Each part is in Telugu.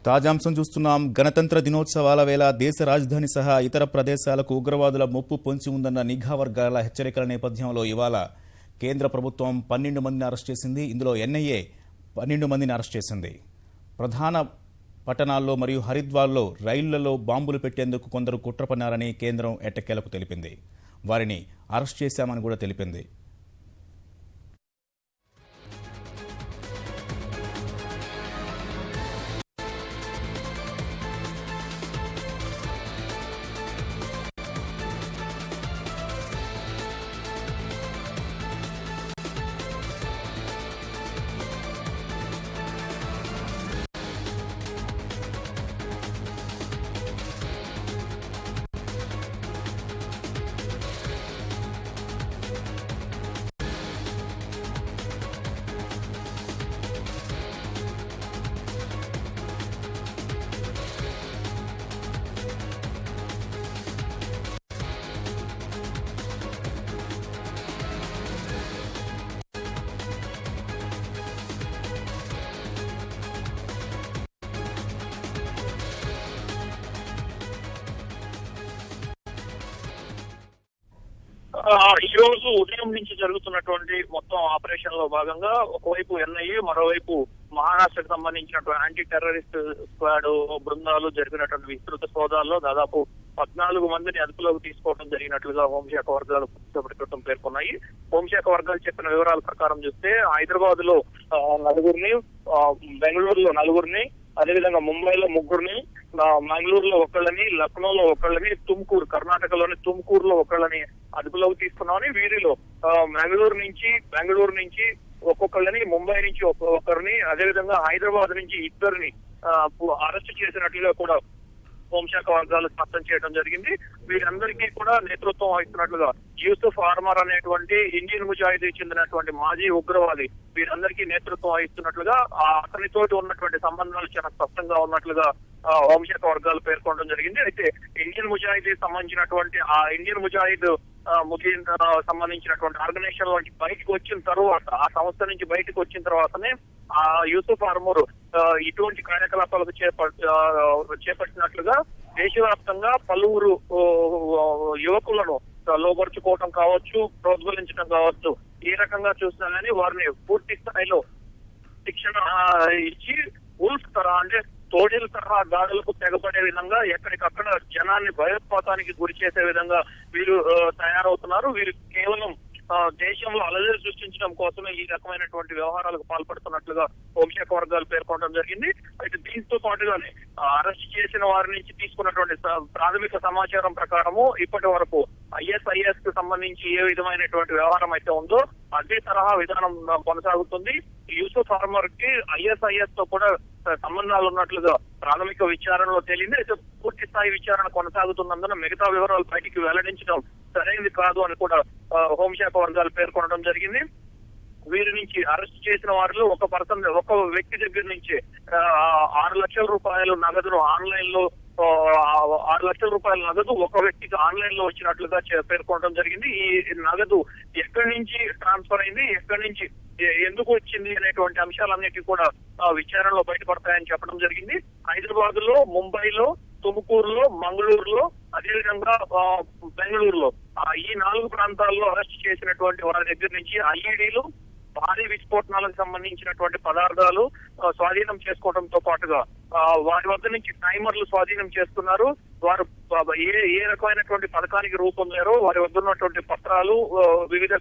తాజాంశం చూస్తున్నాం. గణతంత్ర దినోత్సవాల వేళ దేశ రాజధాని సహా ఇతర ప్రదేశాలకు ఉగ్రవాదుల ముప్పు పొంచి ఉందన్న నిఘా వర్గాల హెచ్చరికల నేపథ్యంలో ఇవాళ కేంద్ర ప్రభుత్వం 12 మందిని అరెస్ట్ చేసింది. ఇందులో ఎన్ఐఏ 12 మందిని అరెస్ట్ చేసింది. ప్రధాన పట్టణాల్లో మరియు హరిద్వార్లో రైళ్లలో బాంబులు పెట్టేందుకు కొందరు కుట్ర పన్నారని కేంద్రం ఎట్టకేలకు తెలిపింది. వారిని అరెస్ట్ చేశామని కూడా తెలిపింది. ఈ రోజు ఉదయం నుంచి జరుగుతున్నటువంటి మొత్తం ఆపరేషన్ లో భాగంగా ఒకవైపు ఎన్ఐఏ, మరోవైపు మహారాష్ట్రకు సంబంధించినటువంటి యాంటీ టెర్రరిస్ట్ స్క్వాడ్ బృందాలు జరిపినటువంటి విస్తృత సోదాల్లో దాదాపు 14 మందిని అదుపులోకి తీసుకోవడం జరిగినట్లుగా హోంశాఖ వర్గాలు కొద్దిసేపటి క్రితం పేర్కొన్నాయి. హోంశాఖ వర్గాలు చెప్పిన వివరాల ప్రకారం చూస్తే హైదరాబాద్ లో 4 బెంగళూరులో 4, అదేవిధంగా ముంబైలో 3, మంగళూరులో 1, లక్నోలో 1, తుమ్కూరు కర్ణాటకలోని తుమ్కూరులో 1 అదుపులోకి తీసుకున్నామని, వీరిలో బెంగళూరు నుంచి ఒక్కొక్కళ్ళని, ముంబై నుంచి ఒకరిని, అదేవిధంగా హైదరాబాద్ నుంచి 2 అరెస్ట్ చేసినట్లుగా కూడా హోంశాఖ వర్గాలు స్పష్టం చేయడం జరిగింది. వీరందరికీ కూడా నేతృత్వం వహిస్తున్నట్లుగా యూసుఫ్ ఆర్మర్ అనేటువంటి ఇండియన్ ముజాహిదీకి చెందినటువంటి మాజీ ఉగ్రవాది వీరందరికీ నేతృత్వం వహిస్తున్నట్లుగా, అతనితో ఉన్నటువంటి సంబంధాలు చాలా స్పష్టంగా ఉన్నట్లుగా హోంశాఖ వర్గాలు పేర్కొనడం జరిగింది. అయితే ఇండియన్ ముజాహిదీ సంబంధించినటువంటి ఆ ఇండియన్ ముజాహిద్ సంబంధించినటువంటి ఆర్గనైజేషన్ నుంచి బయటకు వచ్చిన తర్వాత, ఆ సంస్థ నుంచి బయటకు వచ్చిన తర్వాతనే ఆ యూసుఫ్ ఆర్మర్ ఇటువంటి కార్యకలాపాలకు చేపట్టినట్లుగా దేశవ్యాప్తంగా పలువురు యువకులను లోపరుచుకోవడం కావచ్చు, ప్రోద్బలించడం కావచ్చు, ఏ రకంగా చూసినా కానీ వారిని పూర్తి స్థాయిలో శిక్షణ ఇచ్చి ఉల్ఫ్ తరహా అంటే తోడేల తరహా దాడులకు తెగబడే విధంగా ఎక్కడికక్కడ జనాన్ని భయోత్పాతానికి గురి చేసే విధంగా వీరు తయారవుతున్నారు. వీరు కేవలం దేశంలో అలజడి సృష్టించడం కోసమే ఈ రకమైనటువంటి వ్యవహారాలకు పాల్పడుతున్నట్లుగా హోంశాఖ వర్గాలు పేర్కొనడం జరిగింది. అయితే దీంతో పాటుగానే అరెస్ట్ చేసిన వారి నుంచి తీసుకున్నటువంటి ప్రాథమిక సమాచారం ప్రకారము ఇప్పటి వరకు ఐఎస్ఐఎస్ కు సంబంధించి ఏ విధమైనటువంటి వ్యవహారం అయితే ఉందో అదే తరహా విధానం కొనసాగుతుంది. యూసుఫ్ ఆర్మర్ కి ఐఎస్ఐఎస్ తో కూడా సంబంధాలు ఉన్నట్లుగా ప్రాథమిక విచారణలో తేలింది. అయితే పూర్తి స్థాయి విచారణ కొనసాగుతున్నందున మిగతా వివరాలు బయటికి వెల్లడించడం సరైనది కాదు అని కూడా హోంశాఖ వర్గాలు పేర్కొనడం జరిగింది. వీరి నుంచి అరెస్ట్ చేసిన వారిలో ఒక వ్యక్తి దగ్గర నుంచి 6 లక్షల రూపాయలు నగదును ఆన్లైన్ లో 6 లక్షల రూపాయల నగదు ఒక వ్యక్తికి ఆన్లైన్ లో వచ్చినట్లుగా పేర్కొనడం జరిగింది. ఈ నగదు ఎక్కడి నుంచి ట్రాన్స్ఫర్ అయింది, ఎక్కడి నుంచి ఎందుకు వచ్చింది అనేటువంటి అంశాలన్నిటి కూడా విచారణలో బయటపడతాయని చెప్పడం జరిగింది. హైదరాబాద్ లో, ముంబైలో, తుమ్కూరులో, మంగళూరులో, అదేవిధంగా బెంగళూరులో ఈ 4 ప్రాంతాల్లో అరెస్ట్ చేసినటువంటి వారి దగ్గర నుంచి ఐఈడీలు, భారీ విస్ఫోటనాలకు సంబంధించినటువంటి పదార్థాలు స్వాధీనం చేసుకోవడంతో పాటుగా వారి వద్ద నుంచి టైమర్లు స్వాధీనం చేసుకున్నారు. వారు ఏ రకమైనటువంటి పథకానికి రూపొందారో వారి వద్ద ఉన్నటువంటి పత్రాలు, వివిధ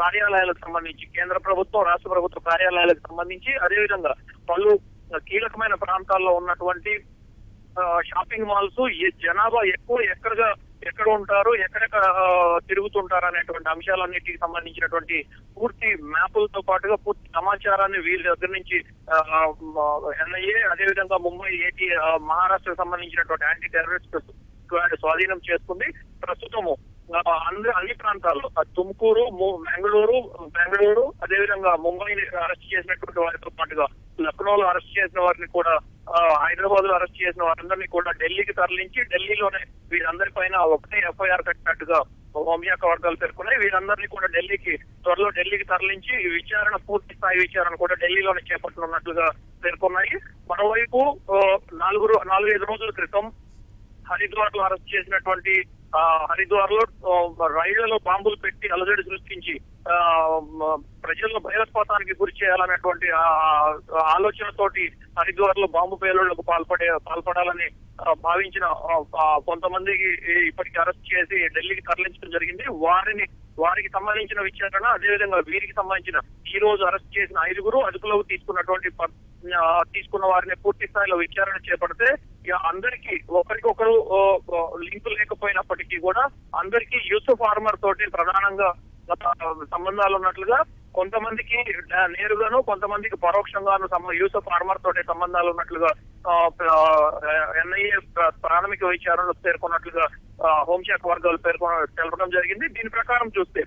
కార్యాలయాలకు సంబంధించి కేంద్ర ప్రభుత్వం, రాష్ట్ర ప్రభుత్వ కార్యాలయాలకు సంబంధించి, అదేవిధంగా పలు కీలకమైన ప్రాంతాల్లో ఉన్నటువంటి షాపింగ్ మాల్స్, జనాభా ఎక్కువ ఎక్కడ ఉంటారు, ఎక్కడెక్కడ తిరుగుతుంటారు అనేటువంటి అంశాలన్నిటికి సంబంధించినటువంటి పూర్తి మ్యాపులతో పాటుగా పూర్తి సమాచారాన్ని వీళ్ళ దగ్గర నుంచి ఎన్ఐఏ, అదేవిధంగా ముంబై మహారాష్ట్రకు సంబంధించినటువంటి యాంటీ టెర్రరిస్ట్ స్క్వాడ్ స్వాధీనం చేసుకుంది. ప్రస్తుతము అన్ని ప్రాంతాల్లో తుమ్కూరు, బెంగళూరు, అదేవిధంగా ముంబైని అరెస్ట్ చేసినటువంటి వారితో పాటుగా లక్నోలో అరెస్ట్ చేసిన వారిని కూడా, హైదరాబాద్ లో అరెస్ట్ చేసిన వారందరినీ కూడా ఢిల్లీకి తరలించి ఢిల్లీలోనే వీరందరి పైన ఒకటే ఎఫ్ఐఆర్ కట్టినట్టుగా హోంశాఖ వర్గాలు పేర్కొన్నాయి. వీరందరినీ కూడా త్వరలో ఢిల్లీకి తరలించి విచారణ, పూర్తి స్థాయి విచారణ కూడా ఢిల్లీలోనే చేపట్టనున్నట్లుగా పేర్కొన్నాయి. మరోవైపు 4-5 రోజుల క్రితం హరిద్వార్ లో అరెస్ట్ చేసినటువంటి హరిద్వార్ లో రైళ్లలో బాంబులు పెట్టి అలజడి సృష్టించి ప్రజలను భయోత్పాతానికి గురి చేయాలనేటువంటి ఆలోచనతోటి హరిద్వార్ లో బాంబు పేలుళ్లకు పాల్పడాలని భావించిన కొంతమందికి ఇప్పటికీ అరెస్ట్ చేసి ఢిల్లీకి తరలించడం జరిగింది. వారికి సంబంధించిన విచారణ, అదేవిధంగా వీరికి సంబంధించిన ఈ రోజు అరెస్ట్ చేసిన 5 అదుపులోకి తీసుకున్న వారిని పూర్తి స్థాయిలో విచారణ చేపడితే అందరికీ ఒకరికొకరు లింకు లేకపోయినప్పటికీ కూడా అందరికీ యూసుఫ్ ఆర్మర్ తోటి ప్రధానంగా సంబంధాలు ఉన్నట్లుగా, కొంతమందికి నేరుగాను కొంతమందికి పరోక్షంగాను యూసుఫ్ ఆర్మర్ తోటి సంబంధాలు ఉన్నట్లుగా ఎన్ఐఏ ప్రాథమిక విచారణలో పేర్కొన్నట్లుగా హోంశాఖ వర్గాలు తెలపడం జరిగింది. దీని ప్రకారం చూస్తే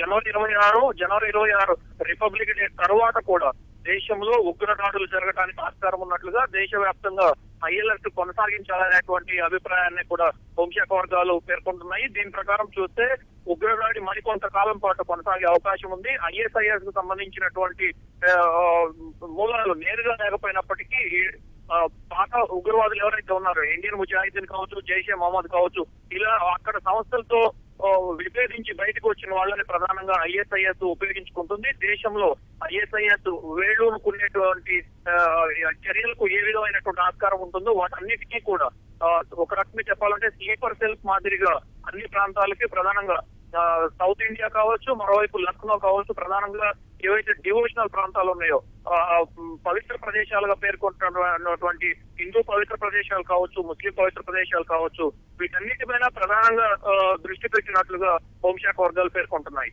జనవరి 26 రిపబ్లిక్ డే తర్వాత కూడా దేశంలో ఉగ్రదాడులు జరగడానికి ఆస్కారం ఉన్నట్లుగా దేశవ్యాప్తంగా హై అలర్ట్ కొనసాగించాలనేటువంటి అభిప్రాయాన్ని కూడా హోంశాఖ వర్గాలు పేర్కొంటున్నాయి. దీని ప్రకారం చూస్తే ఉగ్రదాడి మరికొంతకాలం పాటు కొనసాగే అవకాశం ఉంది. ISIS కు సంబంధించినటువంటి మూలాలు నేరుగా లేకపోయినప్పటికీ పాత ఉగ్రవాదులు ఎవరైతే ఉన్నారో, ఇండియన్ ముజాహిదీన్ కావచ్చు, జైషే మహమ్మద్ కావచ్చు, ఇలా అక్కడ సంస్థలతో విభేదించి బయటకు వచ్చిన వాళ్ళని ప్రధానంగా ISIS ఉపయోగించుకుంటుంది. దేశంలో ISIS వేళ్లూనుకునేటువంటి చర్యలకు ఏ విధమైనటువంటి ఆస్కారం ఉంటుందో వాటన్నిటికీ కూడా ఒక రకంగా చెప్పాలంటే స్లీపర్ సెల్స్ మాదిరిగా అన్ని ప్రాంతాలకి ప్రధానంగా సౌత్ ఇండియా కావచ్చు, మరోవైపు లక్నో కావచ్చు, ప్రధానంగా ఏవైతే డివోషనల్ ప్రాంతాలు ఉన్నాయో పవిత్ర ప్రదేశాలుగా పేర్కొంటున్నటువంటి హిందూ పవిత్ర ప్రదేశాలు కావచ్చు, ముస్లిం పవిత్ర ప్రదేశాలు కావచ్చు, వీటన్నిటిపైన ప్రధానంగా దృష్టి పెట్టినట్లుగా హోంశాఖ వర్గాలు పేర్కొంటున్నాయి.